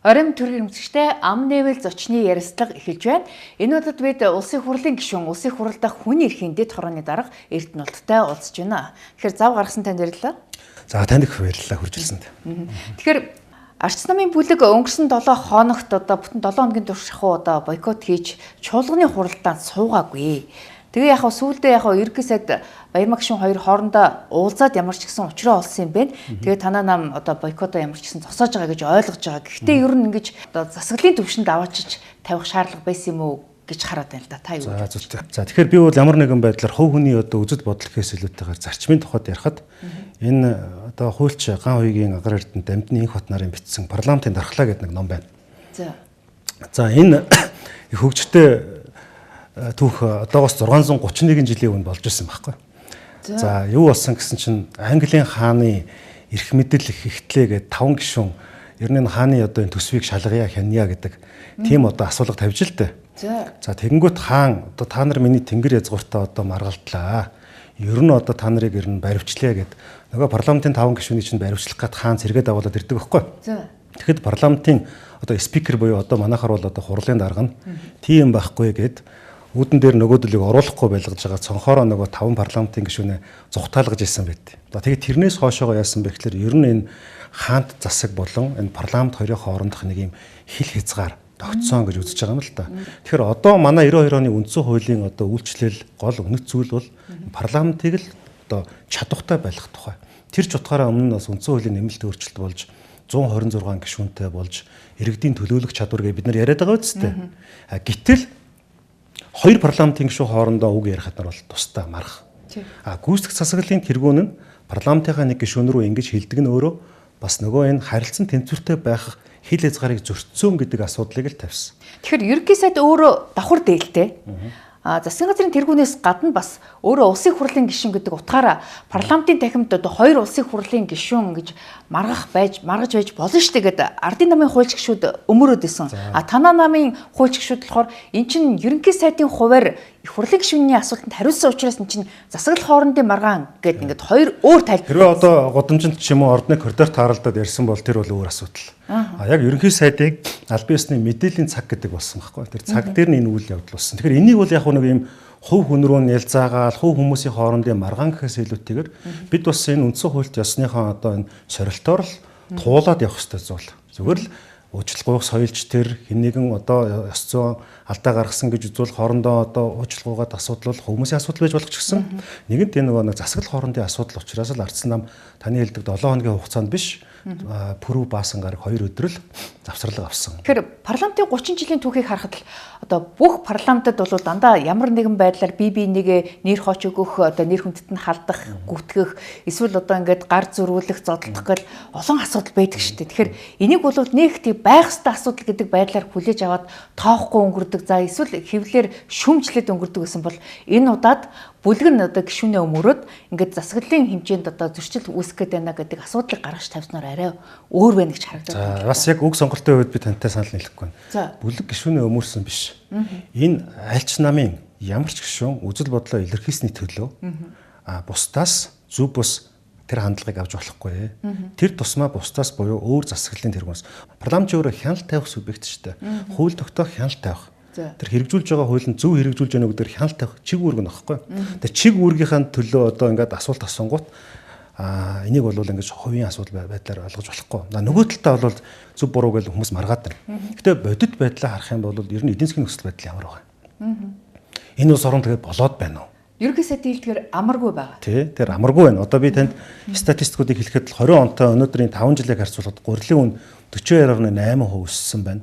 Оройн төрийн хэмжигчтэй ам нээвэл зочны ярилцлага эхэлж байна. Энэ удаад бид улсын хурлын гишүүн, улсын хурал дахь хүний эрхийн дэд хорооны дарга Эрдэнэттэй уулзж байна. Тэгэхээр зав гаргасан танд баярлалаа. За танд их баярлалаа хурж ирсэнд. Тэгэхээр арч намын бүлэг өнгөрсөн 7 хоногт бүтэн 7 хоногийн турш бойкот хийж чуулганы хуралдаанд суугаагүй. Тэгээ сүүлдээ ерөнхий сайд Баярмаг гишүүн хоёр хоорондоо уулзаад ямар ч гэсэн учраа олсон юм байна. Тэгээ танаа нам бойкотоо ямар ч гэсэн зогсоож байгаа гэж ойлгож байгаа. Гэхдээ ер нь ингэж засаглалын төвшөнд аваачиж тавих шаардлага байсан юм уу гэж хараад байна л да. Та юу гэж. За тэгэхээр би бол ямар нэгэн байдлаар хувь хүний үзэл бодол гэхээс илүүтэйгээр зарчмын тухайд ярихад энэ хуульч Ган хоёрын Агар Эрдэнэт Амьтны инх хот нарын бичсэн парламентын дархлаа гэдэг нэг ном байна. За энэ их хөгжтэй түүх одоогоос 631 жилийн өмнө болж ирсэн байхгүй. За юу болсон гэсэн чинь Английн хааны эрх мэдэл ихтлээ гэдэг 5 гишүүн ер нь хааны энэ төсвийг шалгая хянья гэдэг тийм асуулга тавьж л дээ. За тэгэнгүүт хаан та нар миний тэнгэр язгууртаа маргалдлаа. Ер нь та нарыг ер нь баривчлаа гэд нөгөө парламентын 5 гишүүнийг чинь баривчлах гэд хаан сэргээд агуулад ирдэг байхгүй. Тэгэхэд парламентын спикер буюу манайхаар бол хурлын дарга нь тийм байхгүй гэд үүдэн дээр нөгөөдөлийг оруулахгүй байлгаж байгаа цонхороо нөгөө 5 парламентын гишүүнээ зүгтаалгаж ирсэн байт. Тэгэхээр тэрнээс хоошоогоо яасан бэ гэхээр ер нь энэ хаант засаг болон энэ парламент хоёрын хоорондох нэг юм хил хязгаар тогтсон гэж үзэж байгаа юм л та. Тэгэхээр манай 92 оны үндсэн хуулийн үйлчлэл гол үнэт зүйл бол парламентыг л чадвартай байлгах тухай. Тэр ч утгаараа өмнө нь бас үндсэн хуулийн нэмэлт өөрчлөлт болж 126 гишүүнтэй болж иргэдийн төлөөлөх чадвар гэж бид нар яриад байгаа үсттэй. Гэтэл хоёр парламентын гишүүн хоорондоо үг ярихад нар бол тусдаа марах. Гүйцэтгэх засаглалын тэргүүн нь парламентынхаа нэг гишүүн рүү ингэж хилдэг нь өөрөө бас нөгөө энэ харилцан тэнцвэртэй байх хил хязгаарыг зөрчсөн гэдэг асуудлыг л тавьсан. Тэгэхээр ерөнхий сайд өөрөө давхар дээлтэй. Засгийн газрын тэргүүнээс гадна бас өөрөө улсын хурлын гишүүн гэдэг утгаараа парламентын танхимд хоёр улсын хурлын гишүүн гэж маргаж байж болно шүү дээ гэдэг ардын намын хуульч гишүүд өмөрөөд исэн. Танаа намын хуульч гишүүд болохоор эн чинь ерөнхий сайдын хуваар их хурлын гишүүний асуултанд хариулсан учраас эн чинь засаглал хоорондын маргаан гэдэг ингээд хоёр өөр тайлбар. Хэрвээ годамжинд ч юм уу ордны коридор тааралдаад ярьсан бол тэр бол өөр асуудал. Яг ерөнхий сайдыг аль биесны мэдээллийн цаг гэдэг болсон байхгүй. Тэр цаг дээр нь энэ үйл явдал болсон. Тэгэхээр энийг бол яг нэг юм хувь хүн рүү нялзаагаал хувь хүмүүсийн хоорондын маргаан гэхээс илүүтэйгээр бид бас энэ үндсэн хуульд ёсныхоо энэ сорилтоор л туулаад явах хэрэгтэй зүйл. Зүгээр л уучлалгүйх соёлч тэр хэн нэгэн ёс зүйн алдаа гаргасан гэж үзвэл хоорондоо уучлалгүйгээд асуудал бол хүмүүсийн асуудал байж болох ч гэсэн нэгэнт энэ нэг засаглал хоорондын асуудал учраас л ардсан нам таны хэлдэг 7 хоногийн хугацаанд биш пүрэв баасан гараг 2 өдрөл завсралга авсан. Тэгэхээр парламентын 30 жилийн түүхийг харахад л бүх парламентад бол дандаа ямар нэгэн байдлаар бие нэгэ нэр хоч өгөх нэр хүндэт нь халдах, гүтгэх, эсвэл ингээд гар зөрүүлэх, зодтолдох гэл олон асуудал байдаг шүү дээ. Тэгэхээр энийг бол нэг тийм байх ёстой асуудал гэдэг байдлаар хүлээж аваад тоохгүй өнгөрдөг. За эсвэл хэвлэлээр шүмжлээд өнгөрдөг гэсэн бол энэ удаад бүлэг нь гишүүнээ өмөрөөд ингээд засаглалын хэмжээнд зөрчил үүсгэх гээд байна гэдэг асуудлыг гаргаж тавьснаар арай өөр байна гэж харагдаад байна. Бас яг үг сонголтын үед би тантай санал нийлэхгүй байна. Бүлэг гишүүнээ өмөрсөн биш. Энэ альч намын ямар ч гишүүн үзэл бодлоо илэрхийлсний төлөө бусдаас зөв бус тэр хандлагыг авч болохгүй. Тэр тусмаа бусдаас буюу өөр засаглалын тэргүүнээс парламент өөрөө хяналт тавих субъект шүү дээ. Хууль тогтоох хяналт тавих. Тэр хэрэгжүүлж байгаа хууль нь зөв хэрэгжүүлж байгааг өдөр хяналт тавих чиг үүрэг нь багхгүй. Тэр чиг үүргийнхаа төлөө ингээд асуулт асуунгууд энийг бол ингэж хувийн асуудал байдлаар ойлгож болохгүй. Нөгөө талдаа бол зөв буруу гэж хүмүүс маргаад байна. Гэтэ бодит байдлаа харах юм бол ер нь эдийн засгийн нөхцөл байдал ямар байгаа. Энэ улс орон тэгээд болоод байна уу? Ерөнхий сайдын хэлдгээр амаргүй байгаа. Тэр амаргүй байна. Одоо би танд статистикуудыг хэлэхэд 20 онтой өнөөдрийн 5 жилийг харьцуулахад гурилын үн 42.8% өссөн байна.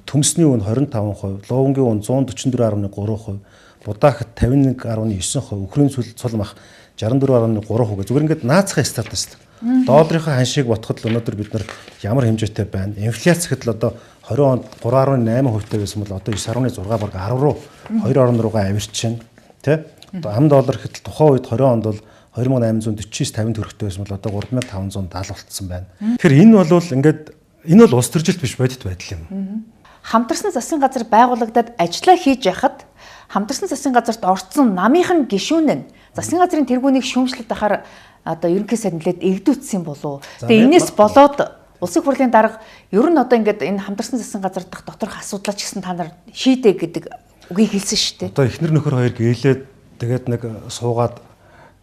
Төмсний үн 25%, ловонгийн үн 144.3%, будаагт 51.9%, үхрийн цул мах 64.3% гэх зүгээр ингээд наацхан статистик. Долларын ханшийг ботход л өнөөдөр бид нар ямар хэмжээтэй байна. Инфляц гэхэд л одоо 20 онд 3.8% байсан бол одоо 9.6 бараг 10 руу 2 руугаа авирчин. Тэ? Ам доллар гэхэд тухайн үед 20 онд бол 2849.50 төгрөгтэй байсан бол одоо 3570 болцсон байна. Тэгэхээр энэ бол ингээд энэ бол улс төржилт биш бодит байдал юм. Хамтарсан засгийн газар байгуулагдаад ажиллаа хийж яхад хамтарсан засгийн газарт орцсон намынхан гишүүн нь засгийн газрын тэргүүнийг шүүмжлэх дахаар ерөнхий сайд нэлээд эгдүүцсэн болов. Тэгээ энэс болоод Улсын хурлын дарга ер нь одоо ингээд энэ хамтарсан засгийн газар дахь доторх асуудлаа ч гэсэн та нар шийдэ гэдэг үгийг хэлсэн шүү дээ. Одоо эхнэр нөхөр хоёр гэлээд тэгээд нэг суугаад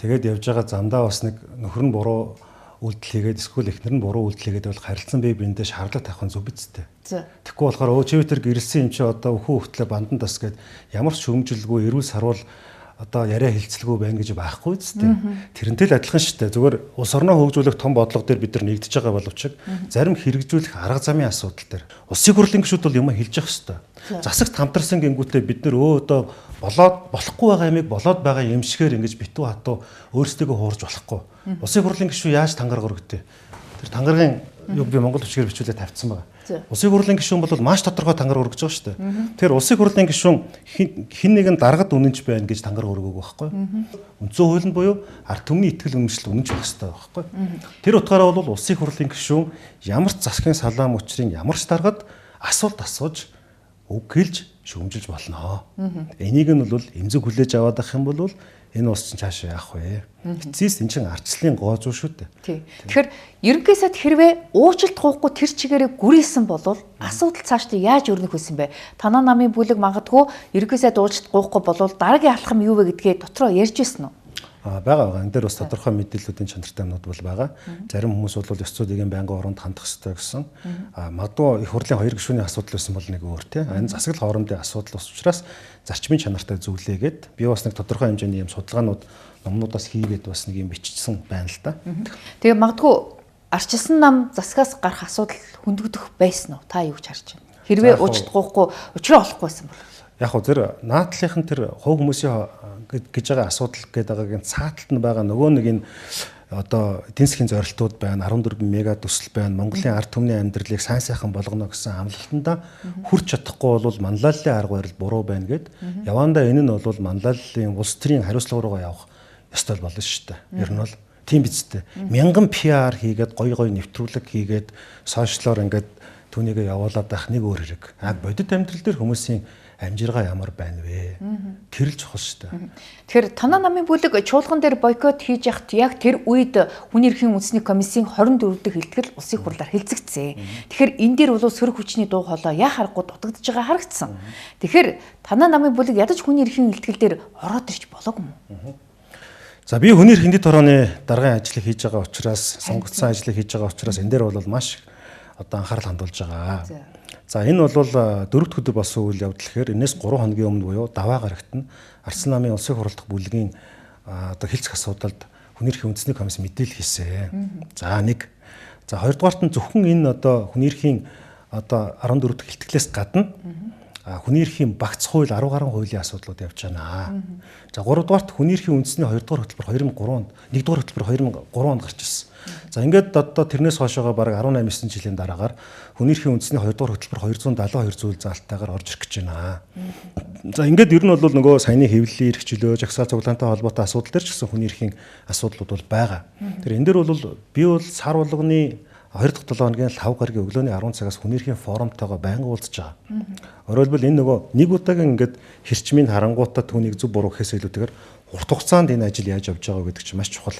тэгээд явж байгаа замдаа бас нэг нөхөр нь буруу үйлдэл хийгээд эсвэл эхнэр нь буруу үйлдэл хийгээд бол харилцан бие биендээ шаарлаг тавих нь зөв бидтэй. Тэгэхгүй болохоор чи тэр гэрэлсэн юм чи одоо өхөө хөтлөө бандан тас гээд ямар ч шөмжлгүй эрүүл сарвал одоо яриа хилцэлгүй байна гэж байхгүй үстэй. Тэрнтэй л адилхан шүү дээ. Зүгээр улс орноо хөгжүүлэх том бодлого дээр бид нар нэгдэж байгаа боловч зарим хэрэгжүүлэх арга замын асуудал дээр улсын хурлын гишүүд бол юм хэлж явах хэрэгтэй. Засагт хамтарсан гингүүтээ бид нар одоо болоод болохгүй байгаа юмыг болоод байгаа юм шигээр ингэж битүү хатуу өөрсдөө хуурж болохгүй. Улсын хурлын гишүү яаж тангараг өргөдөө. Тэр тангарагын юг би Монгол хүчээр бичүүлээд тавьсан байгаа. Улсын хурлын гишүүн бол маш тодорхой тангараг өргөж байгаа шүү дээ. Тэгэхээр улсын хурлын гишүүн хин нэгэн даргад үнэнч байна гэж тангараг өргөг байхгүй. Үндсэн хуулинд буюу ард түмний итгэл үнэмшил үнэнч байх хэрэгтэй байхгүй. Тэр утгаараа бол улсын хурлын гишүүн ямар ч засгийн салаам учрын ямар ч даргад асуулт асууж үг хэлж шүүмжилж болно. Энийг нь бол эмзэг хүлээж аваад ах юм бол энэ улс чинь цаашаа яах вэ? Эцэс энэ чинь ардчлалын гоо зүй шүү дээ. Тий. Тэгэхээр ерөнхий сайд хэрвээ уучлалт гоохгүй тэр чигээрээ гүрийсэн бол асуудал цаашдаа яаж өрнөх байсан бэ? Танаа намын бүлэг магадгүй ерөнхий сайд уучлалт гоохгүй бол дараагийн алхам юу вэ гэдгээ дотроо ярьж байсан уу? Байгаа. Энэ дээр бас тодорхой мэдээллүүдийн чанартай юмнууд бол байгаа. Зарим хүмүүс бол ёс зүйн байнгын оронд хандах хэрэгтэй гэсэн. Магадгүй их хурлын хоёр гишүүний асуудал байсан бол нэг өөр тий. Энэ засаглал хоорондын асуудал ус учраас зарчмын чанартай зөвлөгээд би бас нэг тодорхой хэмжээний юм судалгаанууд номнуудаас хийгээд бас нэг юм биччихсэн байна л да. Тэгээ магадгүй арчилсан нам засгаас гарах асуудал хөндөгдөх байсан уу? Та юу гэж харж байна? Хэрвээ уучлалт гоохгүй учраа олохгүйсэн бол яг хөө тэр наадлынхан тэр хувь хүмүүсийн гэж байгаа асуудал гэдэг байгаагийн цааталт нь байгаа нөгөө нэг энэ одоо эдийн засгийн зорилтууд байна 14 мега төсөл байна Монголын ард түмний амьдралыг сайн сайхан болгоно гэсэн амлалтанда хүрч чадахгүй бол манлайллын арга барил буруу байна гэд явандаа энэ нь бол манлайллын улс төрийн хариуцлага руугаа явах ёстой болно шүү дээ. Ер нь бол тийм биз дээ. Мянган PR хийгээд гоё нэвтрүүлэг хийгээд сошиалоор ингээд түүнийгээ явуулаад байх нэг өөр хэрэг. Бодит амьдрал дээр хүмүүсийн амжиргаа ямар байна вэ? Тэр л чухал шүү дээ. Тэгэхээр танаа намын бүлэг чуулган дээр бойкот хийж яхад яг тэр үед хүний эрхийн үндэсний комиссийн 24 дахь хэлтгэл улсын хурлаар хэлцэгдсэн. Тэгэхээр энэ дээр бол сөрөг хүчний дуу хоолой яа харахгүй дутагдж байгаа харагдсан. Тэгэхээр танаа намын бүлэг ядаж хүний эрхийн хэлтгэл дээр ороод ирж болоогүй юм. За би хүний эрхийн дэд хорооны даргын ажлыг хийж байгаа учраас сонгогдсон ажлыг хийж байгаа учраас энэ дээр бол маш одоо анхаарал хандуулж байгаа. За энэ бол дөрөвд өдөр болсон үйл явдал гэхээр энэс 3 хоногийн өмнө буюу даваа гарагт нь Арслан намын улсын хурлдах бүлгийн одоо хэлцэх асуудалд хүний эрхийн үндэсний комисс мэдээлэл хийсэн. За нэг. За хоёрдугаарт нь зөвхөн энэ одоо хүний эрхийн одоо 14 дахь хэлтгэлээс гадна хүний эрхийн багц хууль 10 гаруй хуулийн асуудлууд явж байна. За 3 дугаарт хүний эрхийн үндэсний 2 дугаар хөтөлбөр 2003 онд 1 дугаар хөтөлбөр 2003 онд гарч ирсэн. За ингээд одоо тэрнээс хойшоогоо бараг 18-9 жилийн дараагаар хүний эрхийн үндэсний 2 дугаар хөтөлбөр 272 зүйл заалтайгаар орж ирэх гэж байна. За ингээд ер нь бол нөгөө саяны хэвлэлийн эрх чөлөө, жагсаал цуглаантай холбоотой асуудал дээр ч гэсэн хүний эрхийн асуудлууд бол байгаа. Тэр энэ дээр бол би бол сар болгоны 2 дахь 7 хоногийн 5 гаругийн өглөөний 10 цагаас хүний эрхийн форумтойгоо байнга уулзж байгаа. Өөрөлдвөл энэ нөгөө нэг удаагийн ингээд хэрчмийн харангуйтаа түүнийг зөв буруу гэхээс илүүтэйгээр урт хугацаанд энэ ажил яаж явж байгаа гэдэг чинь маш чухал.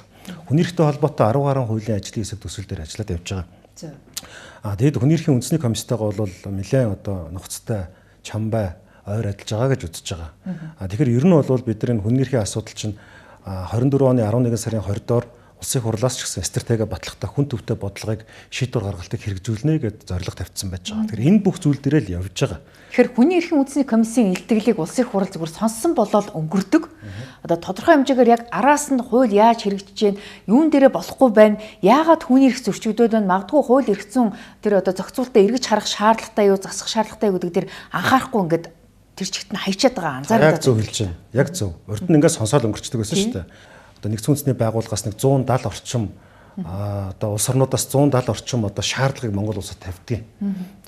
Хүний эрхтэй холбоотой 10 гаруй хуулийн ажлын хэсэг төсөл дээр ажиллаад явж байгаа. Тэгэд хүний эрхийн үндэсний комисстэйгээ бол нэлээд одоо нухацтай чамбай ойр адилж байгаа гэж үзэж байгаа. Тэгэхээр ер нь бол бид нар энэ хүний эрхийн асуудал чинь 24 оны 11 сарын 20-доор улсын хурлаас ч гэсэн стратеги батлахтай хүн төвтэй бодлогыг шийдвэр гаргалтыг хэрэгжүүлнэ гэдээ зорилго тавьсан байж байгаа. Тэгэхээр энэ бүх зүйл дээр л явж байгаа. Тэгэхээр хүний эрхийн үндэсний комиссийн илтгэлийг улсын хурал зүгээр сонссон болоод өнгөрдөг. Одоо тодорхой хэмжээгээр яг араас нь хууль яаж хэрэгжиж гэн юун дээрээ болохгүй байна. Яагаад хүний эрх зөрчигдөд байна? Магадгүй хууль эрхцэн тэр одоо зохицуулалтаа эргэж харах шаардлагатай юу, засах шаардлагатай юу гэдэг дээр анхаарахгүй ингээд тэр чигт нь хайчаад байгаа анзаараад. Яг зөв хэлж байна. Яг зөв. Урд нь ингээд сонсоод өнгөрчдөг байсан шүү дээ. Одоо нэгдсэн үндэсний байгууллагаас нэг 170 орчим одоо улс орнуудаас 170 орчим одоо шаардлагыг Монгол улсад тавьдгийг.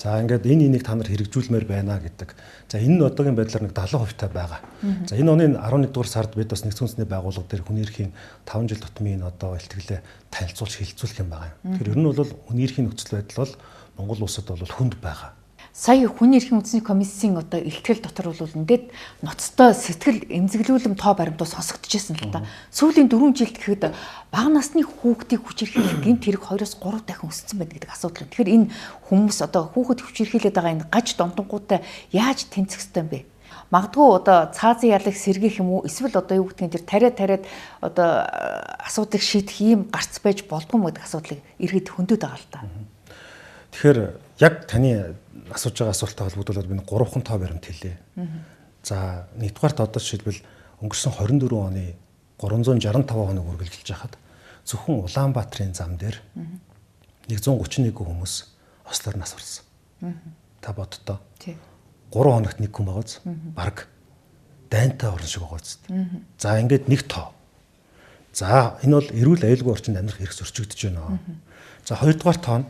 За ингээд энэ энийг та нар хэрэгжүүлмээр байна гэдэг. За энэ нь одоогийн байдлаар нэг 70% та байгаа. За энэ оны 11 дугаар сард бид бас нэгдсэн үндэсний байгууллага дээр хүний эрхийн 5 жил тутмын одоо илтгэлээ танилцуулж хилцүүлэх юм байгаа. Тэгэхээр ер нь бол хүний эрхийн нөхцөл байдал бол Монгол улсад бол хүнд байгаа. сая хүний эрхийн үндэсний комиссийн одоо илтгэл дотор бол ингээд ноцтой сэтгэл эмзэглүүлэм тоо баримтууд сонсогдчихсэн л да. Сүүлийн 4 жилд гэхэд бага насны хүүхдийг хүчирхийлэх гэмт хэрэг 2-3 дахин өссөн байдаг гэдэг асуудал. Тэгэхээр энэ хүмүүс одоо хүүхэд хүчирхийлээд байгаа энэ гаж донтонгуудтай яаж тэнцэх ёстой юм бэ? Магадгүй одоо цаазын ялыг сэргийх юм уу? Эсвэл одоо юу гэдгийг тэр тариад одоо асуудлыг шийдэх ийм гарц байж болдгоо юм гэдэг асуудлыг иргэд хөндөд байгаа л да. Тэгэхээр яг таны асууж байгаа асуулттай холбогдуулаад би 3хан тоо баримт хэлье. За нэгдүгээрт одоо жишээлбэл өнгөрсөн 24 оны 365 хоног үргэлжилж байхад зөвхөн Улаанбаатарын зам дээр 131 хүмүүс ослоор нас барсан. Та боддоо. 3 хоногт нэг хүн байгааз баг дайнтай орон шиг байгаа зү. За ингээд нэг тоо. За энэ бол эрүүл аюулгүй орчинд амьдрах эрх зөрчигдөж байна. За хоёрдугаар тоо нь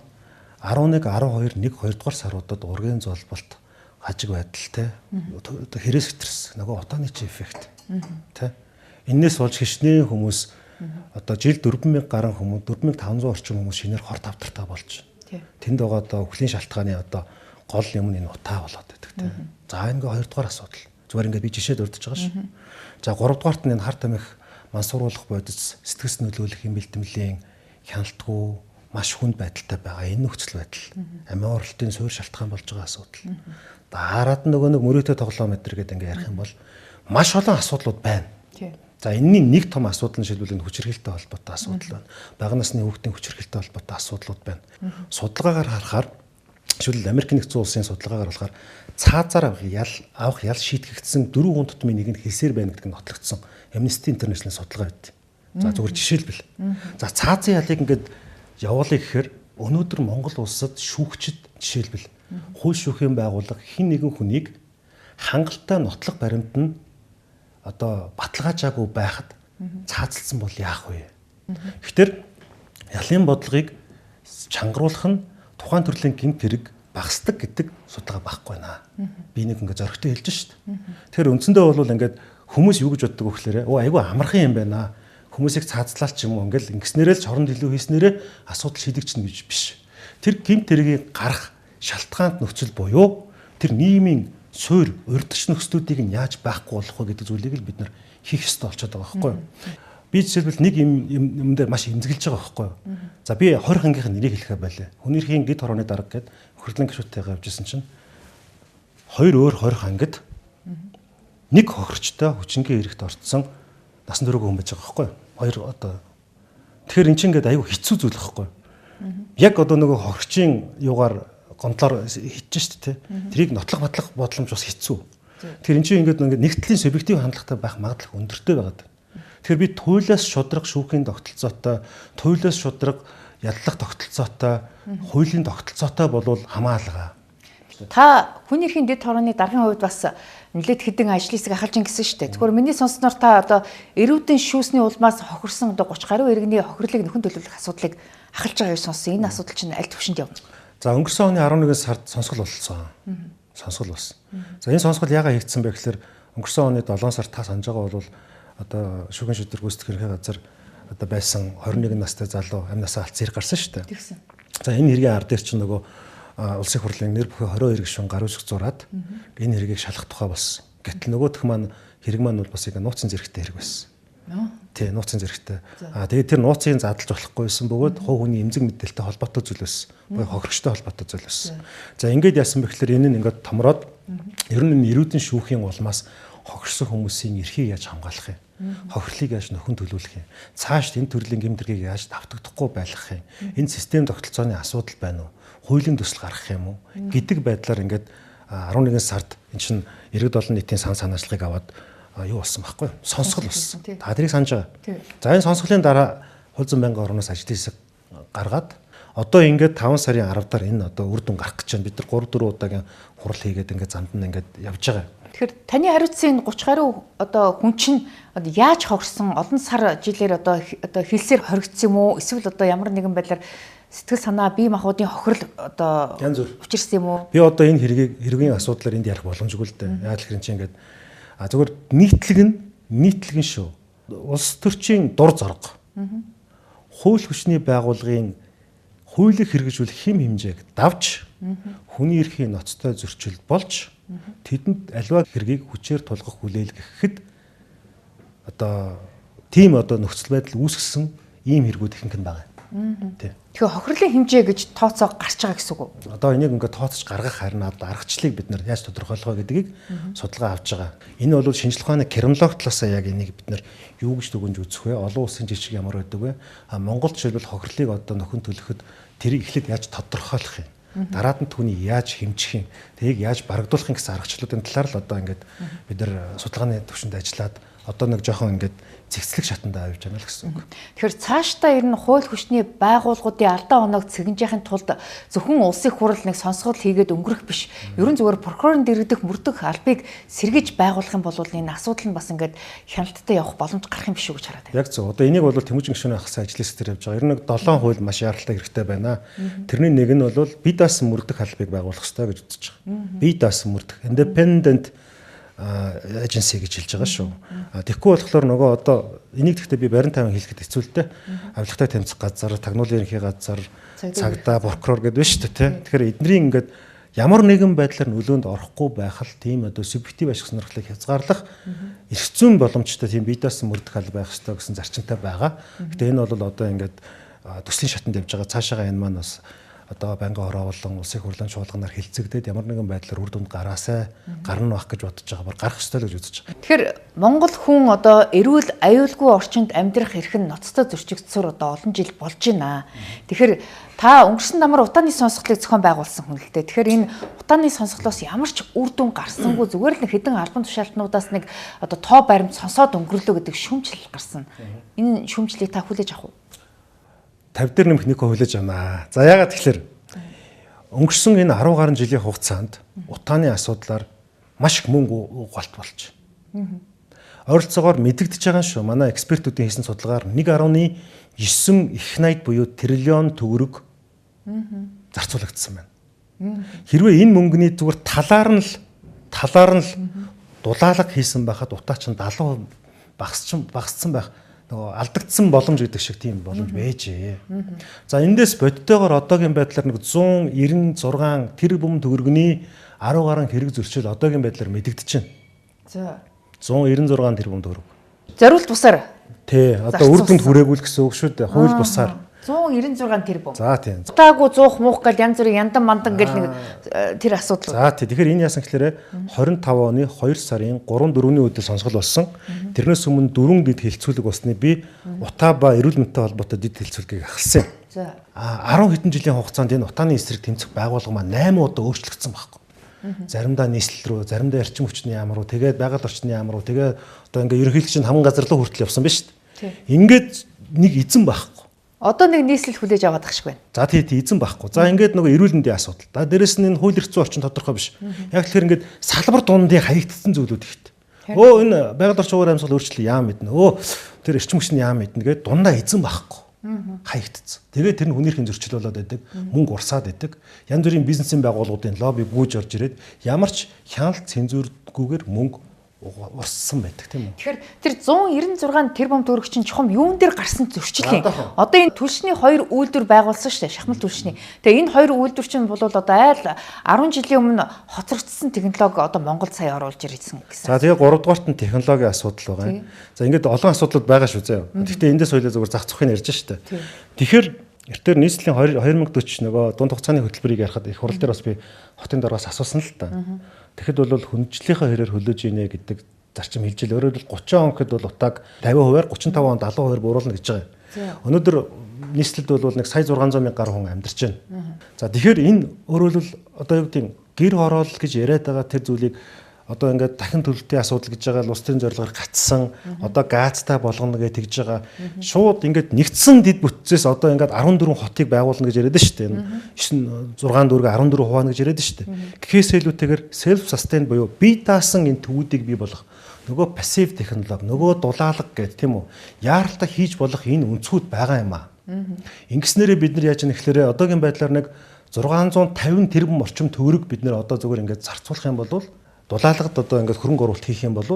11, 12, 1, 2 дугаар саруудад ургийн золболт хажиг байдалтай хэрэгс хэтэрсэн нөгөө отооны эффект тий. Эннээс болж хичнээн хүмүүс одоо жил 4000 гаруй хүмүүс 4500 орчим хүмүүс шинээр хор тавтартай болж тэнд байгаа одоо өхлийн шалтгааны одоо гол юм нь утаа болоод байдаг тий. За ингээ 2 дугаар асуудал зүгээр ингээ би жишээд урдж байгаа шүү. За 3 дугаарт нь хар тамхи мансууруулах бодис сэтгэс нөлөөлөх юм бэлтэмлийн хяналтгүй маш хүнд байдалтай байгаа энэ нөхцөл байдал амиа оролтын суурь шалтгаан болж байгаа асуудал. Дараад нөгөө нэг мөрөөдөө тоглоом өдр гэдэг ингээ ярих юм бол маш олон асуудлууд байна. За энэний нэг том асуудал нь шилбэл хүчирхийлэлтэй холбоотой асуудал байна. Бага насны хүүхдийн хүчирхийлэлтэй холбоотой асуудлууд байна. Судалгаагаар харахаар шилбэл Америк нэгдсэн улсын судалгаагаар болохоор цаазаар авах ял шийтгэгдсэн 4 хүн тутмын нэг нь хэлсээр байна гэдэг нь нотлогдсон Amnesty International судалгаа байд. За зүгээр жишээлбэл. За цаазын ялыг ингээд явуулъя гэхээр өнөөдөр Монгол улсад шүүгчид жишээлбэл хууль шүүхийн байгууллага хэн нэгэн хүнийг хангалттай нотлох баримт нь одоо баталгаажаагүй байхад цаацалсан бол яах вэ? Гэхдээ ялын бодлогыг чангаруулах нь тухайн төрлийн гэмт хэрэг багасдаг гэдэг судалгаа байхгүй наа. Би нэг ингээ зоригтой хэлж шít. Тэгэхээр үндсэндээ бол ингээд хүмүүс юу гэж боддог вэ гэхээр айгүй амархан юм байна. Хүмүүсийг цаацлал ч юм уу ингээл ингэснээрээ л чоронд илүү хийснээрээ асуудал шийдэгчнэ гэж биш. Тэр гэмт хэргийг гарах шалтгаанд нөхцөл буюу тэр нийгмийн суурь урьдчилан нөхцлүүдийг нь яаж байхгүй болох вэ гэдэг зүйлийг л бид нар хийх ёстой болчиход байгаа байхгүй юу? Би жишээлбэл нэг юм дээр маш эмзэглэж байгаа байхгүй юу? За би 20 ангийнхын нэрийг хэлэхэ байлаа. Хүн эрхийн гид хорооны дарга гээд хөрдлөн гишүүнтэйгээ явжсэн чинь 2 өөр 20 ангид нэг хохирчтой хүчингийн эрэхт орцсон насан туршийн хүн байж байгаа байхгүй юу? Хоёр одоо тэгэхээр эн чинь ингээд аюу хэцүү зүйл байхгүй. Яг одоо нөгөө хохирчийн юугаар гомдлоор хийчих шүү дээ. Тэрийг нотлох бодломж бас хэцүү. Тэгэхээр эн чинь ингээд нэгтгэлийн субъектив хандлагатай байх магадлал өндөртэй байгаад. Тэгэхээр би туйлаас шудраг шүүхийн тогтолцоотой, туйлаас шудраг яллах тогтолцоотой, хуулийн тогтолцоотой болвол хамаалгаа. Та хүний эрхийн дэд хорооны даргын хувьд бас нэлээд хэдэн ажлын хэсэг ахалж ингэсэн шүү дээ. Тэгвэл миний сонссноор та одоо эрүүдийн шүүсний улмаас хохирсон одоо 30 гаруй иргэний хохирлыг нөхөн төлөвлөх асуудлыг ахалж байгааг сонссон. Энэ асуудал чинь аль түвшинд явна? За өнгөрсөн оны 11 сард сонсгол болсон. Сонсгол болсон. За энэ сонсгол яагаад хийгдсэн бэ гэхээр өнгөрсөн оны 7 сард та санаж байгаа бол одоо шүүгэн шийдвэр гүйцэтгэх ерхий газар одоо байсан 21 настай залуу амнасаа алдсан хэрэг гарсан шүү дээ. За энэ хэргийн ар дээр чинь нөгөө улсын хурлын нэр бүхий 22 гишүүн гар үсэг зураад энэ хэргийг шалгах тухай болсон. Гэтэл нөгөөх маань хэрэг маань бол бас яг нууцын зэрэгтэй хэрэг байсан. Тий, нууцын зэрэгтэй. Тэгээд тэр нууцыг задлж болохгүйсэн бөгөөд хувь хүний эмзэг мэдээлэлтэй холбоотой зүйл байсан. Буюу хохирогчтой холбоотой зүйл байсан. За ингээд яасан бэ гэхээр энэ нь ингээд томроод ер нь эрүүдэн шүүхийн улмаас хохирсон хүмүүсийн эрхийг яаж хамгаалах юм? Хохирлыг яаж нөхөн төлөвлөх юм? Цааш энэ төрлийн гэмтэргийг яаж давтагдахгүй байлгах юм? Энэ систем тогтолцооны асуудал байна уу? Хуулийн төсөл гаргах юм уу гэдэг байдлаар ингээд 11 сард эн чинь иргэд олон нийтийн сан санаачлагыг аваад юу болсон байхгүй юу? Сонсгол болсон. Та тэрийг санаж байгаа. За энэ сонсголын дараа хуулзан байнгын орноос ажлын хэсэг гаргаад одоо ингээд 5 сарын 10-аар энэ одоо үр дүн гарах гэж байна. Бид нар 3-4 удаагийн хурал хийгээд ингээд замд нь ингээд явж байгаа. Тэгэхээр таны хариуцсан 30 гаруй одоо хүн чинь яаж хогсон олон сар жилээр одоо хэлсээр хоригдсон юм уу? Эсвэл одоо ямар нэгэн байдлаар сэтгэл санаа бие махбодын хохирол одоо учирсан юм уу? Би одоо энэ хэргийн асуудлаар энд ярих боломжгүй л дээ. Яа тэгэхээр чи ингээд зүгээр нийтлэг нь шүү. Улс төрчийн дур зорго. Хууль хүчний байгууллагын хуулийг хэрэгжүүлэх хэм хэмжээг давж хүний эрхийн ноцтой зөрчил болж тэдэнд аливаа хэргийг хүчээр тулгах хүлээлгэхэд одоо тийм одоо нөхцөл байдал үүсгэсэн ийм хэрэгүүд ихэнх нь байгаа. Тийм. Тэгэхээр хохирлын хэмжээ гэж тооцоо гарч байгаа гэсэн үг үү? Одоо энийг ингээд тооцож гаргах харин одоо аргачлалыг бид нар яаж тодорхойлох вэ гэдгийг судалгаа авч байгаа. Энэ бол шинжилгээ ухааны криминологи талаасаа яг энийг бид нар юу гэж дүгнж үзэх вэ? Олон улсын жишг ямар байдаг вэ? Монголд жишээлбэл хохирлыг одоо нөхөн төлөхөд тэрийг эхлээд яаж тодорхойлох юм? Дараад нь түүнийг яаж хэмжих юм? Тэрийг яаж барагдуулах юм гэсэн аргачлалуудын талаар л одоо ингээд бид нар судалгааны төвшөнд ажиллаад одоо нэг жоохон ингээд цэгцлэг шатандаа авч байгаа л гэсэн үг. Тэгэхээр цаашдаа ер нь хууль хүчний байгууллагуудын алдаа оноог цэгэнжихын тулд зөвхөн улсын хурал нэг сонсгол хийгээд өнгөрөх биш. Ерөн зүгээр прокурорын дэргэдэх мөрдөх албыг сэргийж байгуулах юм бол энэ асуудал нь бас ингээд хяналттай явах боломж гарах юм биш үү гэж хараад байна. Яг зөв. Одоо энийг бол Тэмүүжин гишүүний ахсан ажлын хэсгээр явж байгаа. Ер нь 7 хууль маш яаралтай хэрэгтэй байна. Тэрний нэг нь бол бие даасан мөрдөх албыг байгуулах хэрэгтэй гэж үзэж байгаа. Бие даасан мөрдөх independent agency гэж хэлж байгаа шүү. Тэгэхгүй болохоор нөгөө одоо энийг гэхдээ би барин тайван хэлэхэд хэцүү л дээ. Авилгатай тэмцэх газар, тагнуулын ерөнхий газар, цагдаа, прокурор гэдэг байна шүү дээ. Тэгэхээр эдний ингээд ямар нэгэн байдлаар нөлөөнд орохгүй байх л тийм одоо субъектив ашиг сонирхлыг хязгаарлах эрх зүйн боломжтой тийм бие даасан мөрдөх алба байх ёстой гэсэн зарчимтай байгаа. Гэтэ энэ бол одоо ингээд төслийн шатанд явж байгаа. Цаашаага энэ маань бас одоо байнгын хорооллон улсын хурлын чуулганаар хилцэгдээд ямар нэгэн байдлаар үр дүнд гараасай гарна байх гэж бодож байгаа. Бар гарах ёстой л гэж үзэж байгаа. Тэгэхээр Монгол хүн одоо эрүүл аюулгүй орчинд амьдрах эрх нь ноцтой зөрчигдсөөр одоо олон жил болж байна. Тэгэхээр та өнгөрсөн намар утааны сонсголыг зохион байгуулсан хүн л дээ. Тэгэхээр энэ утааны сонсголоос ямар ч үр дүн гарсангүй зүгээр л нэг хэдэн албан тушаалтнуудаас нэг одоо тоо баримт сонсоод өнгөрлөө гэдэг шүүмжлэл гарсан. Энэ шүүмжлэлийг та хүлээж авах уу? 50 дээр нэмэх 1 хүлээж авнаа. За яагаад тэгэхээр өнгөрсөн энэ 10 гаруй жилийн хугацаанд утааны асуудлаар маш их мөнгө угаалт болж. Ойролцоогоор мэдэгдэж байгаа шүү. Манай экспертүүдийн хийсэн судалгаар 1.9 их найд буюу триллион төгрөг зарцуулагдсан байна. Хэрвээ энэ мөнгөний зүгээр талаар нь л дулаалга хийсэн байхад утаа чинь 70% багассан байх. Алдагдсан боломж гэдэг шиг тийм боломж байжээ. За эндээс бодтойгоор одоогийн байдлаар нэг 196 тэрбум төгрөгийн 10 гаруй хэрэг зөрчил одоогийн байдлаар мэдэгдэж байна. За 196 тэрбум төгрөг. Зориулт бусаар. Тий, одоо үр дүнд хүрээгүй л гэсэн үг шүү дээ. Хууль бусаар. 196 тэрбум. За тийм. Утаагүй 100 муух гал янз бүрийн яндан мандан гэл нэг тэр асуудал. За тий. Тэгэхээр энэ яасан гэхээр 25 оны 2 сарын 3-4-ний өдөр сонсгол болсон. Тэрнээс өмнө 4 дэд хилцүүлэг болсны би утаа ба эрүүл мэндтэй холбоотой дэд хилцүүлгийг ахалсан. За 10 хэдэн жилийн хугацаанд энэ утааны эсрэг тэмцэх байгууллага маань 8 удаа өөрчлөгдсөн байхгүй. Заримдаа нийслэл рүү, заримдаа эрчим хүчний яам руу, тэгээд байгаль орчны яам руу, тэгээд одоо ингээ ерөнхийлөгч нь хамгийн газар руу хүртэл явсан биз дээ. Ингээд нэг эзэн байхгүй. Одоо нэг нийслэл хүлээж аваад ах шиг байна. За тий эзэн байхгүй. За ингээд нөгөө эрүүл мэндийн асуудал. За дээрэс нь энэ хууль эрх зүйн орчин тодорхой биш. Яг тэгэхээр ингээд салбар дундын хаягдсан зүйлүүд ихт. Өө энэ байгаль орчин уур амьсгал өөрчлөлт яам мэднэ. Өө тэр эрчим хүчний яам мэднэ гэдэг дундаа эзэн байхгүй. Хаягдсан. Тэгээд тэр нь хүнийхэн зөрчил болоод байдаг, мөнгө урсаад байдаг. Янз бүрийн бизнесийн байгууллагуудын лобби гүйж орж ирээд ямар ч хяналт цензургүйгээр мөнгө урссан байдаг тийм үү. Тэгэхээр тэр 196 тэрбум төгрөг чинь чухам юун дээр гарсан зөрчил юм. Одоо энэ түлшний 2 үйлдвэр байгуулсан шүү дээ, шахмал түлшний. Тэгээ энэ 2 үйлдвэр чинь бол одоо айл 10 жилийн өмнө хоцрогдсон технологи одоо Монголд сая оруулж ирсэн гэсэн. За тэгээ 3 дугаарт нь технологийн асуудал байгаа. За ингээд олон асуудлууд байгаа шүү заяа. Гэхдээ эндээс хоёлаа зүгээр зах зохыг ярьж шүү дээ. Тэгэхээр эртээр нийслэлийн 2040 нөгөө дунд хугацааны хөтөлбөрийг ярихад их хурал дээр бас би хотын дараагаас асуусан л та. Тэгэхэд бол хүндрэлийнхаа хэрээр хөлөөж ийнэ гэдэг зарчим хэлж ил. Өөрөөр хэл 30 он гэхэд бол утааг 50%-аар 35 он 70% бууруулна гэж байгаа. Өнөөдөр нийслэлд бол нэг сая 600 мянган гаруй хүн амьдарч байна. За тэгэхээр энэ өөрөөр хэл одоо юу гэдэг гэр хороол гэж яриад байгаа тэр зүйлийг одоо ингээд дахин төлөлтийн асуудал гэж байгаа улс төрийн зорилгоор гацсан одоо газтай болгоно гэж тэгж байгаа шууд ингээд нэгдсэн дэд бүтцээс одоо ингээд 14 хотыг байгуулна гэж яриад шүү дээ. 9 6 дүүрэг 14 хуваана гэж яриад шүү дээ. Гэхээс илүүтэйгээр self sustain буюу бие даасан энэ төвүүдийг бий болгох нөгөө пассив технологи нөгөө дулаалга гэдэг тийм үү яаралтай хийж болох энэ өнцгүүд байгаа юм аа. Ингэснээрээ бид нар яаж нэхлээрээ одоогийн байдлаар нэг 650 тэрбум орчим төгрөг бид нэр одоо зүгээр ингээд зарцуулах юм бол дулаалгад одоо ингээд хөрөнгө оруулалт хийх юм бол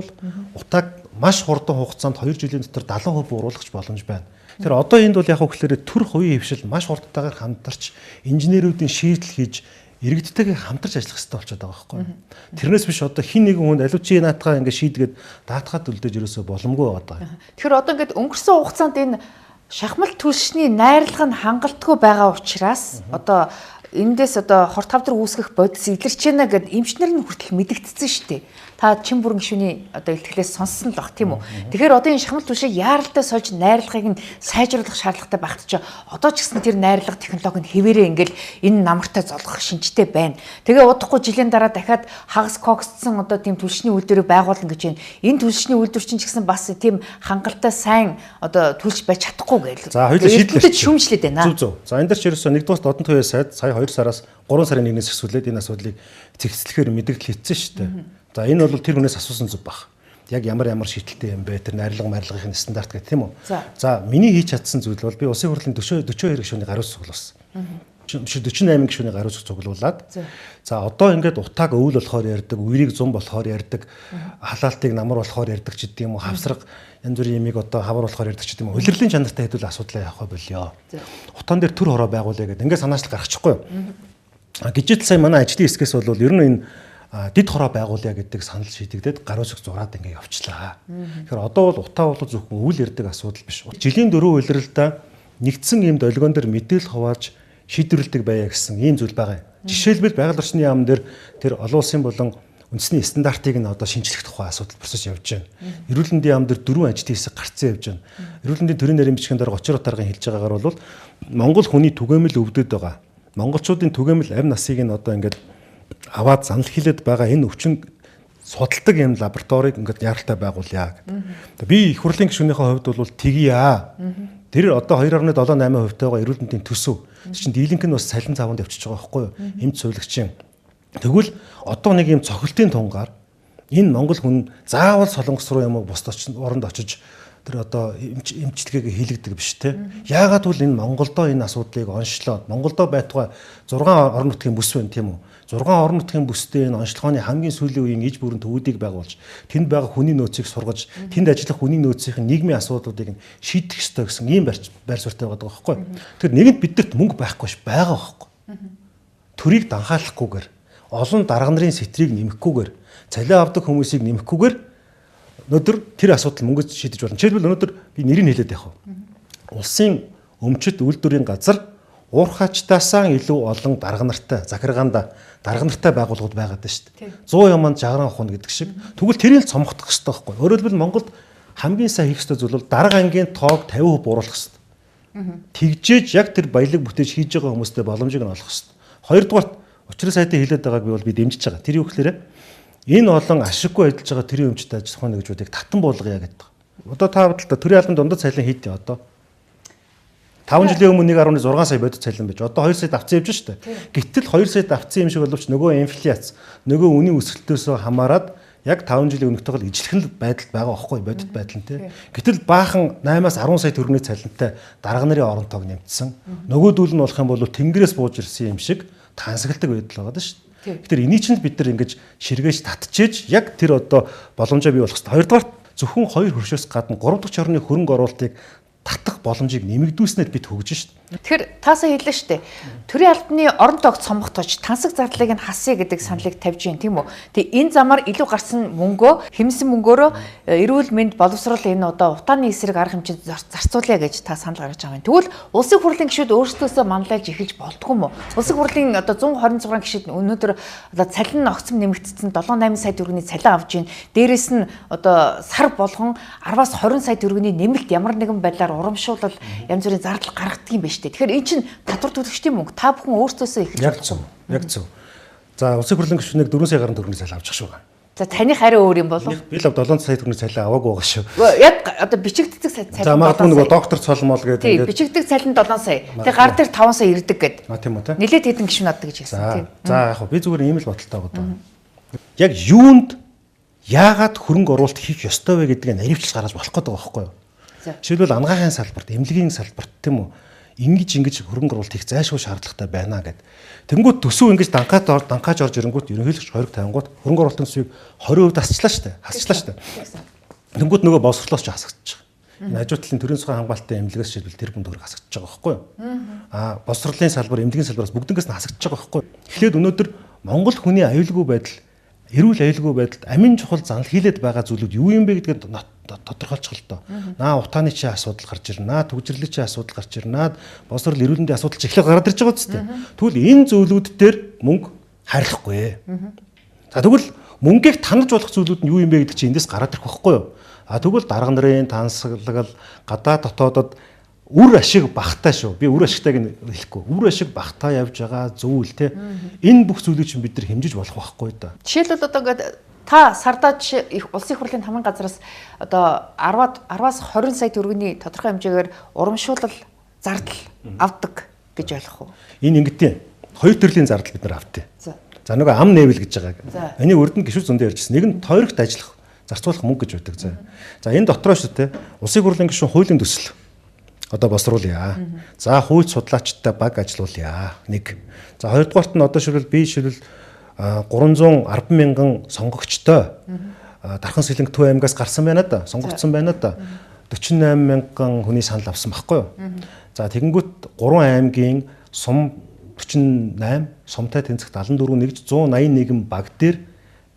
утааг маш хурдан хугацаанд 2 жилийн дотор 70% бууруулах боломж байна. Тэгэхээр одоо энд бол яг хөглөөр төр хувийн хвшил маш хурдтайгаар хамтарч инженерүүдийн шийдэл хийж иргэдтэйгээ хамтарч ажиллах хэрэгтэй болчиход байгаа байхгүй. Тэрнээс биш одоо хин нэгэн хүнд аливаа наатагаа ингээд шийдгээд даатгаад үлдээж ерөөсөө боломгүй байгаа. Тэгэхээр одоо ингээд өнгөрсөн хугацаанд энэ шахмал түлшний найрлага нь хангалтгүй байгаа учраас одоо эндээс одоо хорт хавдар үүсгэх бодис илэрч байна гэд эмчнэр нь хүртэл мэдэгдсэн шүү дээ. Та чин бүрэн гишүүний одоо илтгэлээс сонссон л баг тийм үү. Тэгэхээр одоо энэ шахмал түлшийг яаралтай сольж найрлагыг нь сайжруулах шаардлагатай багт ч одоо ч гэсэн тэр найрлага технологи нь хэвээрээ ингээл энэ намартай золгох шинжтэй байна. Тэгээ удахгүй жилийн дараа дахиад хагас коксцсон одоо тийм түлшний үйлдвэрийг байгуулна гэж байна. Энэ түлшний үйлдвэр чинь ч гэсэн бас тийм хангалттай сайн одоо түлш байж чадахгүй гээл. За хоёулаа шийдлээ шүүмжлээд байна. Зөв. За энэ дээр ч ерөөсөө нэгдүгээр додон туяа сайд сая 2 сараас 3 сарын 1-ээс эхсүүлээд энэ асуудлыг цэгцлэхээр мэдээлэл хийсэн шүү дээ. За энэ бол тэр хүнээс асуусан зүг баг. Яг ямар шийдэлтэй юм бэ? Тэр найрлагын стандарт гэх тийм үү? За миний хийж чадсан зүйл бол би улсын хурлын 42 гишүүний гаруй цуглуулсан. 48 гишүүний гаруй цуглуулад. За одоо ингээд утааг өвөл болохоор ярьдаг, үерийг зум болохоор ярьдаг, халаалтыг намар болохоор ярьдаг ч гэдэг юм уу, хавсраг янз бүрийн ямиг одоо хавар болохоор ярьдаг ч гэдэг юм уу. Улирлын чанартай хэдүүл асуудлаа явах болёо. Утаан дээр төр хороо байгуулъя гэдэг ингээд санаачлал гаргачихгүй юу? Гижитал сая манай ажлын хэсгээс бол ер нь энэ дид хороо байгуулъя гэдэг санал шийдэгдээд гаруй цог зураад ингээ явчлаа. Тэгэхээр одоо бол утаа бол зөвхөн үйл ярддаг асуудал биш. Жилийн 4 улиралдаа нэгдсэн ийм долгион дээр мэдээлэл хувааж шийдвэрлэдэг байя гэсэн ийм зүйл байгаа юм. Жишээлбэл байгаль орчны яам дээр тэр олон улсын болон үндэсний стандартыг нь одоо шинжлэх тухай асуудал процесс явж байна. Эрүүл мэндийн яам дээр 4 ажлын хэсэг гарцсан явж байна. Эрүүл мэндийн төрийн нарийн бичгийн дараа 30 утааргын хэлж байгаагаар бол Монгол хүний түгээмэл өвдөд байгаа. Монголчуудын түгээмэл амь насыг нь одоо ингээд аваад занал хийлээд байгаа энэ өвчин судалдаг юм лабораторийг ингээд яаралтай байгуулъя гэдэг. Би их хурлын гишүүнийхээ хувьд бол тгийа. Тэр одоо 2.78% тайгаа эрүүл мэндийн төсөв. Чинь дийлэнх нь бас цалин цааванд явчихж байгаа байхгүй юу? Эмч сувилагчийн. Тэгвэл одоо нэг юм цохилтын тунгаар энэ монгол хүн заавал Солонгос руу юм уу бусд оронд очиж тэр одоо эмчилгээгээ хийлэгдэг биш те. Яагаад бол энэ Монголдоо энэ асуудлыг онцлоод Монголдоо байтугай 6 орон нутгийн бүс байна тийм үү? 6 орон нутгийн бүстэй энэ онцлогооны хамгийн сүүлийн үеийн иж бүрэн төвүүдийг байгуулж тэнд байгаа хүний нөөцийг сургаж тэнд ажиллах хүний нөөцийн нийгмийн асуудлуудыг шийдэх ёстой гэсэн ийм байр суурьтай байгаа байхгүй. Тэгэхээр нэгэнт бидэрт мөнгө байхгүй ш байгаа байхгүй. Төрийг данхаалахгүйгээр олон дарга нарын сэтрийг нэмэхгүйгээр цалиа авдаг хүмүүсийг нэмэхгүйгээр өнөөдөр тэр асуудал мөнгөд шийдэж болно. Жишээлбэл өнөөдөр би нэрийг хэлээд явах. Улсын өмчит үйлдвэрийн газар уурхачтаасаа илүү олон дарга нартай захиргаанда дарга нартай байгууллагууд байгаад байна шүү дээ. 100 яманд 60 ухна гэдэг шиг. Тэгвэл тэрийг л цомгох хэрэгтэй байхгүй. Өөрөөр хэлбэл Монголд хамгийн сайн хийх ёстой зүйл бол дарга ангийн тоог 50% бууруулах хэрэгтэй. Тэгжээж яг тэр баялаг бүтээж хийж байгаа хүмүүстэй боломжийг нь олох хэрэгтэй. Хоёрдугаар учраа сайдаа хэлээд байгааг би бол би дэмжиж байгаа. Тэр юу гэхээр энэ олон ашиггүй ажиллаж байгаа төрийн өмчтэй ажиллах нэгжүүдийг татан буулгая гэдэг. Одоо та бодлоо төрийн албан дундад цалин хийдэ одоо 5 жилийн өмнө 1.6 сая бодит цалин байж одоо 2 сая авцсан явж штэ. Гэтэл 2 сая авцсан юм шиг боловч нөгөө инфляц нөгөө үнийн өсөлтөөсөө хамаарад яг 5 жилийн өмнөхтэйг ижлэхэн байдалд байгаа байхгүй бодит байдал нь тий. Гэтэл баахан 8-аас 10 сая төгрөгийн цалинтай дарга нарын орон тоог нэмсэн. Нөгөөдүүл нь болох юм бол тэнгэрээс бууж ирсэн юм шиг тансагладаг байдал байгаа даа штэ. Тэгэхээр энийг чинь бид нар ингэж ширгээж татчихээж яг тэр одоо боломжоо бий болох хэрэгтэй. Хоёрдугаар зөвхөн 2 хөршөөс гадна 3 дахь орны хөрөнгө оруулалтыг татах боломжийг нэмэгдүүлснээр бид хөгжин шүү дээ. Тэгэхээр таасаа хэллээ шүү дээ. Төрийн албаны орон тоог цомгохтож тансаг зардлыг нь хасъя гэдэг саналыг тавьж гин тийм үү. Тэгээ энэ замаар илүү гарсан мөнгөө хэмсэн мөнгөөрөө эрүүл мэнд боловсрол энэ одоо утааны эсрэг арга хэмжээнд зарцуулъя гэж та санал гаргаж байгаа юм. Тэгвэл улсын хурлын гишүүд өөрсдөөсөө манлайлж эхэлж болдгоо юм уу? Улсын хурлын одоо 126 гишүүд өнөөдөр одоо цалин нь огцом нэмэгдсэн 7-8 сая төгрөгийн цалин авж гин. Дээрээс нь одоо сар болгон 10-аас 20 сая төгрөгийн нэмэлт ямар нэгэн байдлаар урамшуулал янз бүрийн зардал гаргадаг юм байна шүү дээ. Тэгэхээр эн чинь татвар төлөгчдийн мөнгө та бүхэн өөрсдөөсөө эхэлж байна. Яг зөв. За улсын хурлын гишүүнийг 4 сая гаруй төгрөгийн цалин авчих шүү. За таних хариу өөр юм болов? Би л 7 сая төгрөгийн цалин аваагүй байгаа шүү. Яг одоо бичигддэг цалин. За магадгүй нөгөө доктор цолмол гэдэг ингээд. Тийм бичигддэг цалин 7 сая. Тэгээ гар дээр 5 сая ирдэг гэд. Тийм үү те. Нилээд хэдэн гишүүн авдаг гэж хэлсэн тийм. За яг би зүгээр ийм л бодолтой байгаа. Яг юунд яагаад хөрөнгө оруулалт хийх ёстой вэ гэдгийг наривчлж гаргаж болох гэдэг байгаа байхгүй юу? Жишээлбэл ангаахын салбарт, эмнэлгийн салбарт тийм үү? Ингэж хөрөнгө оруулалт хийх зайлшгүй шаардлагатай байна гэд. Тэнгүүд төсөв ингэж данкааж орж ирэнгүүт ерөнхийлөгч хориг тавингууд хөрөнгө оруулалтын төсвийг 20% асчлаа штэ. Хасчлаа штэ. Тэнгүүд нөгөө боловсрлоос ч хасагдчих. Энэ хажуу талын төрийн засгийн хамгаалалтын эмнэлгээс шийдвэл тэр бүн төгрөг хасагдчихж байгаа байхгүй юу? Боловсролын салбар, эмнэлгийн салбараас бүгднгээс нь хасагдчихж байгаа байхгүй юу? Тэгэхээр өнөөдөр Монгол хүний аюулгүй байдал, эрүүл аюулгүй байдалд амин чухал занал хийлээд байгаа зүйлүүд юу юм бэ гэдгийг тодорхойлчих л доо. Наа утааны чи асуудал гарч ирнэ, төгжрөлийн чи асуудал гарч ирнэ, боловсрол эрүүл мэндийн асуудал чи эхлээд гараад ирж байгаа үстэй. Тэгвэл энэ зүйлүүд дээр мөнгө харьлахгүй. За тэгвэл мөнгийг танаж болох зүйлүүд нь юу юм бэ гэдэг чинь эндээс гараад ирэх байхгүй юу? Тэгвэл дарга нарын тансаглал, гадаад дотоодод үр ашиг багтаа шүү. Би үр ашигтайг нь хэлэхгүй. Үр ашиг багтаа явж байгаа зүйл те. Энэ бүх зүйлийг чинь бид нар хэмжиж болох байхгүй да. Жишээлбэл одоо ингээд та сардаа их улсын их хурлын тамгын газраас одоо 10-аас 20 сая төгрөгийн тодорхой хэмжээгээр урамшуулал зардал авдаг гэж ойлгох уу? Энэ ингэдэй. Хоёр төрлийн зардал бид нар авдээ. За нөгөө ам нээвэл гэж байгаа. Энийг өрдөнд гişүүд зөндөө ярьжсэн. Нэг нь тойрогт ажиллах, зарцуулах мөнгө гэж байдаг. За энэ дотроо шүү те. Улсын их хурлын гишүүн хуулийн төсөл одоо босруулъя. За хууль судлаачтай баг ажиллуулъя. Нэг. За хоёрдугаарт нь одоо шилбэл би шилбэл 310 мянган сонгогчтой Дархан Сэлэнг Төв аймгаас гарсан байна да. Сонгогдсон байна да. 48 мянган хүний санал авсан байхгүй юу? За тэгэнгүүт 3 аймгийн сум 48, сумтай тэнцэгт 74 нэгж 181 баг дээр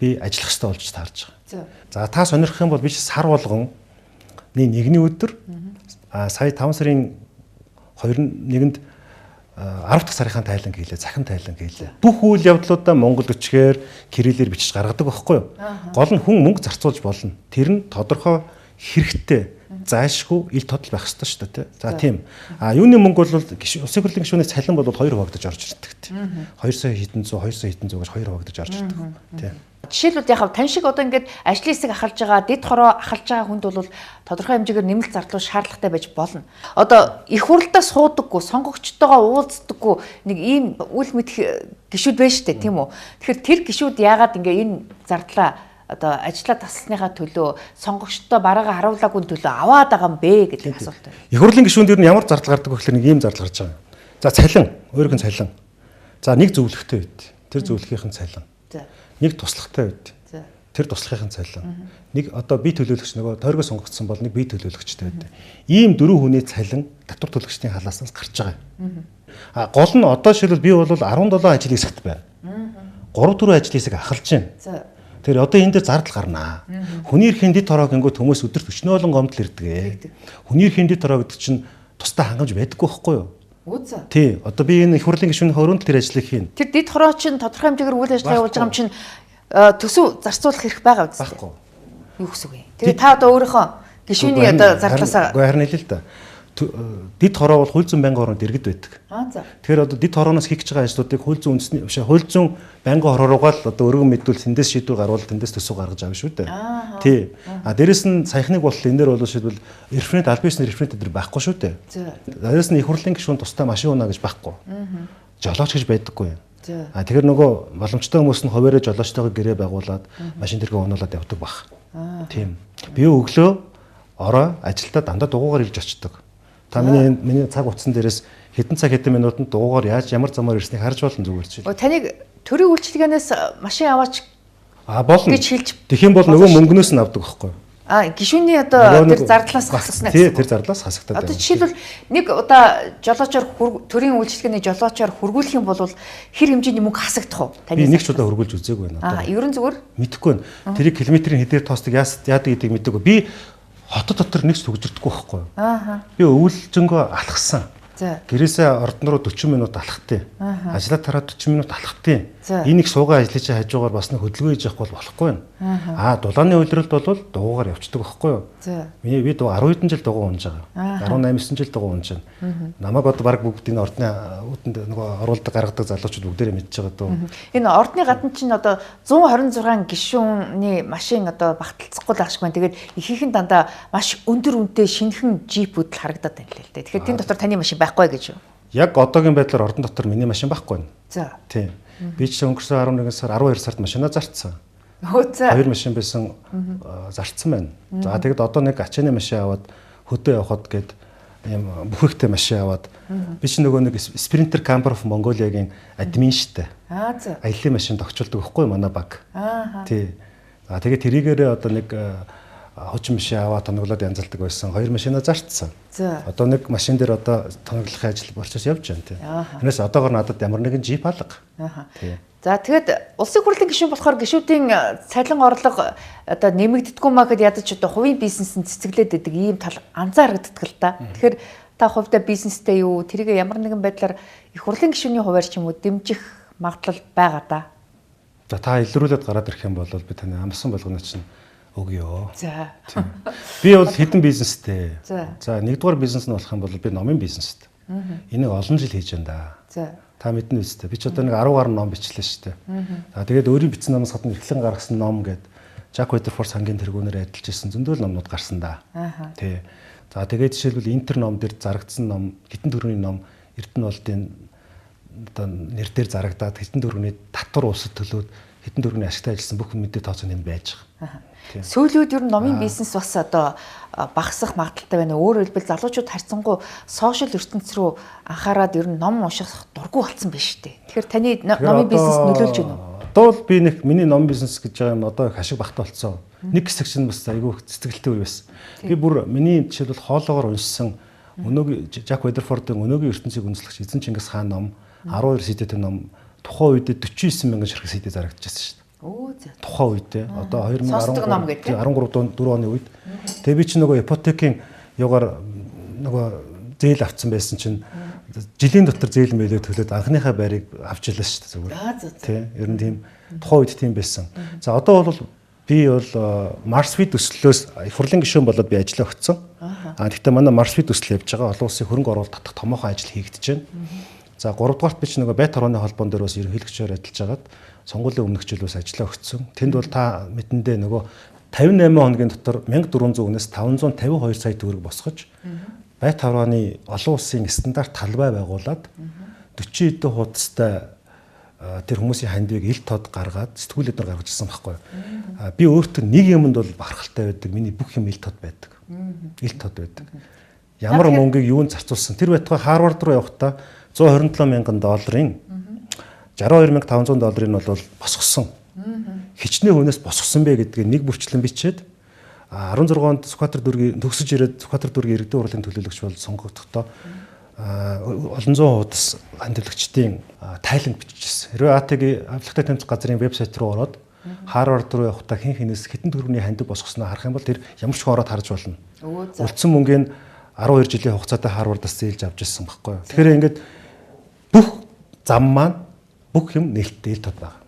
би ажиллах хэрэгтэй болж таарж байгаа. За та сонирхох юм бол би сар болгон нэгний өдөр сая 5 сарын 21-нд 10 дахь сарын тайлан хийлээ, захин тайлан хийлээ. Бүх үйл явдлуудаа монгол өчгээр кириллээр бичиж гаргадаг байхгүй юу? Гол нь хүн мөнгө зарцуулж болно. Тэр нь тодорхой хэрэгтэй, заашгүй ил тодол байх ёстой шүү дээ. За тийм. Юуны мөнгө бол улсын хурлын гишүүний цалин бол 2 хуваагдаж орж ирдэг тийм. 2 сая хэдэн зуун, 2 сая хэдэн зуун гэж 2 хуваагдаж орж ирдэг. Тийм. Жишээлбэл яг тань шиг одоо ингээд ажлын хэсэг ахалж байгаа, дэд хороо ахалж байгаа хүнд бол тодорхой хэмжээгээр нэмэлт зардал шаардлагатай байж болно. Одоо их хурлдаа суудаггүй, сонгогчтойгоо уулздаггүй нэг ийм үл мэдэх гишүүд байна шүү дээ, тийм үү? Тэгэхээр тэр гишүүд яагаад ингээ энэ зардлаа одоо ажиллаа тасласныхаа төлөө сонгогчтой бараагаа харуулаагүй төлөө аваад байгаа юм бэ гэдэг асуулт байна. Их хурлын гишүүнд ер нь ямар зардал гардаг вэ гэхээр нэг ийм зардал гарч байгаа. За цалин, өөрийнх нь цалин. За нэг зөвлөхтэй байд. Тэр зөвлөхийнхэн цалин. Нэг туслахтай байд. Тэр туслахын цалин. Нэг одоо бие төлөөлөгч нөгөө тойргоо сонгогдсон бол нэг бие төлөөлөгчтэй байд. Ийм 4 хүний цалин татвар төлөгчдийн халааснаас гарч байгаа юм. Гол нь одоо шилбэл би бол 17 ажил хэсэгт байна. 3-4 ажил хэсэг ахалж байна. Тэр одоо энэ дээр зардал гарнаа. Хүний эрхийн дэд хороо гингөт хүмүүс өдөрт 40 олон гомдол ирдэг. Хүний эрхийн дэд хороо гэдэг чинь тусдаа хангамж байдаггүй байхгүй юу? Үгүй. Тий. Одоо би энэ их хурлын гишүүний хөрөнд тэр ажлыг хийн. Тэр дэд хороо чинь тодорхой хэмжээгээр үйл ажиллагаа явуулж байгаа юм чинь төсөв зарцуулах хэрэг байгаа үстэй. Баггүй. Юу гэсэн үг вэ? Тэгээ та одоо өөрийнхөө гишүүний одоо зардлаасаа харин хэлээ л да. Дэд хороо бол хууль зүйн байнгын хороонд иргэд байдаг. За. Тэгэхээр одоо дэд хорооноос хийж байгаа ажлуудыг хууль зүйн үндэсний хууль зүйн байнгын хороогаа л одоо өргөн мэдвэл тэндээс шийдвэр гарвал тэндээс төсөв гаргаж авна шүү дээ. Тий. Дээрэс нь саяхныг бол энэ дээр бол шийдвэл референт аль бисний референт дээр байхгүй шүү дээ. Дээрэс нь их хурлын гишүүн тустай машин унаа гэж байхгүй. Жолооч гэж байдаггүй. Тэгэхээр нөгөө боломжтой хүмүүс нь хуваараа жолоочтойгоо гэрээ байгуулад машин тэргээ унуулад явдаг баг. Тийм. Би өглөө ороо ажилдаа дандаа дугуугаар ирж очдог. Та миний цаг утсан дээрээс хэдэн цаг хэдэн минутанд дугуугаар яаж ямар замаар ирснийг харж болно зүгээр чинь. Таныг төрийн үйлчилгээнээс машин аваач болно гэж хэлж. Тэгэх юм бол нөгөө мөнгнөөс нь авдаг байхгүй юу? Гишүүний одоо тэр зардлаас хасагдана. Тий, тэр зардлаас хасагдаад. Одоо жишээлбэл нэг удаа жолоочоор төрийн үйлчилгээний жолоочоор хургуулах юм бол хэр хэмжээний мөнгө хасагдах уу? Би нэг ч удаа хургуулж үзээгүй байна. Ерөн зүгээр мэдэхгүй байна. Тэрийг километрийн хэдээр тоостыг яадаг гэдгийг мэдээгүй. Би хотод дотор нэг ч төгжирдэггүй байхгүй юу? Би өвлжөнгөө алхсан. Гэрээсээ ордон руу 40 минут алхахтыг. Ажлаа тараад 40 минут алхахтыг. Энийг суугаа ажлын чинь хажуугаар бас нэг хөдөлгөөн хийж явах бол болохгүй байна. Дулааны үйлрэлд бол дугуугаар явцдаг байхгүй юу? Би 10 хэдэн жил дугуй унж байгаа. 18 9 жил дугуй унж байна. Намайг одоо баг бүгд энэ ордны үүтэнд нөгөө оруулдаг гаргадаг залуучууд бүгдээрээ мэдж байгаа дөө. Энэ ордны гадна чинь одоо 126 гишүүний машин одоо багталцахгүй л ашиг байна. Тэгээд ихийнхэн дандаа маш өндөр үнэтэй шинэхэн джипүүд л харагдаад байна л дээ. Тэгэхээр тэн дотор таны машин байхгүй гэж юу? Яг одоогийн байдлаар ордон дотор миний машин байхгүй байна. За. Тийм. Би ч өнгөрсөн 11 сар 12 сард машинаа зарцсан. За. 2 машин байсан зарцсан байна. За тэгэд одоо нэг ачааны машин аваад хөдөө явахад гээд юм бүхэгтэй машин аваад би ч нөгөө нэг Sprinter Camper of Mongolia-гийн админ штэ. За. Аялын машин тогтчулдаг байхгүй манай баг. Тий. За тэгээд тэрийгээрээ одоо нэг хожим машин аваа тоноглоод янзалдаг байсан. 2 машина зарцсан. За. Одоо нэг машин дээр одоо тоноглохын ажил болчихсон явж байна тийм. Тэрнээс одоогоор надад ямар нэгэн жип алга. Тийм. За тэгэд улсын хурлын гишүүн болохоор гишүүдийн цалин орлого одоо нэмэгддэггүй маа гэхэд ядаж одоо хувийн бизнесэнд цэцэглээд байдаг ийм тал анзаарэгддэг л та. Тэгэхээр та хувьдаа бизнестэй юу тэрийг ямар нэгэн байдлаар их хурлын гишүүний хуваар ч юм уу дэмжих магадлал байгаа да. За та илрүүлээд гараад ирэх юм бол би таны амсан болгоно чинь өгье. За. Би бол хэдэн бизнестэй. За. Нэгдүгээр бизнес нь болох юм бол би номын бизнестэй. Энийг олон жил хийж байна да. За. Та мэднэ үстэй. Би ч одоо нэг 10 гаруй ном бичлээ шүү дээ. За тэгээд өөрийн бичсэн номоос гадна эхлэн гаргасан ном гээд Jack Weatherford сангийн тэргүүнээр адилж ирсэн зөндөл номнууд гарсан да. Тий. За тэгээд жишээлбэл Интер ном дээр зарагдсан ном, хитэн төрөний ном Эрдэнэ болдын одоо нэр дээр зарагдаад хитэн төрөний татвар улсад төлөөд хитэн төрөний ашигтай ажилласан бүх мэдээ тооцоонд энэ байж байгаа. Сүүлүүд ер нь номын бизнес бас одоо багасах магадaltaй байна. Өөрөөр хэлбэл залуучууд харьцангуй сошиал ертөнц рүү анхаарад ер нь ном унших дурггүй болсон байна шүү дээ. Тэгэхээр таны номын бизнес нөлөөлж байна уу? Одоо бол би нэг миний номын бизнес гэж байгаа юм одоо их ашиг багтаа болцсон. Нэг хэсэг чинь бас айгүй цэцгэлтэй үе байсан. Би бүр миний жишээлбэл хоолоогоор уншсан өнөөгийн Jack Weatherford-ын өнөөгийн ертөнцийг үндэслэгч Эзэн Чингис хаан ном 12 сэдвтэй ном тухайн үед 49 мянган ширхэг сэдв зарагдчихсан шүү дээ. Оо за. Тухайн үедээ одоо 2013 4 оны үед тэгээ би чи нөгөө ипотекийн югаар нөгөө зээл авцсан байсан чинь жилийн дотор зээл мэлээ төлөөд анхныхаа байрыг авч илээ шүү дээ зүгээр. Тий. Ер нь тийм тухайн үед тийм байсан. За одоо бол би бол Marsfit төслөөс их хурлын гишүүн болоод би ажиллаа өгсөн. Гэхдээ манай Marsfit төсөл явж байгаа олон улсын хөрөнгө оруулалт татах томоохон ажил хийгдэж байна. За 3 дугаарт би ч нөгөө байт хорооны холбоон дээр бас ерөнхийлөгчөөр ажиллаж хагаад сонгуулийн өмнөх жил бас ажиллаа өгсөн. Тэнд бол та мэдэндээ нөгөө 58 хоногийн дотор 1400-өөс 552 сая төгрөг босгож байт хорооны олон улсын стандарт талбай байгуулад 40 эдэн хуудастай тэр хүмүүсийн хандивыг ил тод гаргаад сэтгүүлээр гаргаж ирсэн байхгүй. Би өөртөө нэг юмд бол бахархалтай байдаг. Миний бүх юм ил тод байдаг. Ил тод байдаг. Ямар мөнгийг юунд зарцуулсан. Тэр байтугай Харвард руу явахдаа $127 мянган $62500 нь бол босгосон. Хичнээн хүнээс босгосон бэ гэдгийг нэг бүрчлэн бичээд 16 онд Сүхбаатар дүүргийн төгсөж ирээд Сүхбаатар дүүргийн иргэдийн хурлын төлөөлөгч бол сонгогдохдоо олон зуун хуудас хандлагчдын тайланд биччихсэн. Хэрвээ АТГ авлагатай тэмцэх газрын вебсайт руу ороод Харвард руу явахдаа хэн хинээс хитэн төгрөгийн хандив босгосноо харах юм бол тэр ямар ч ороод харж болно. Үлдсэн мөнгөний 12 жилийн хугацаатай Харвардаас зээлж авч ирсэн байхгүй юу. Тэгэхээр ингээд бүх зам маань бүх юм нээлттэй ил тод байна.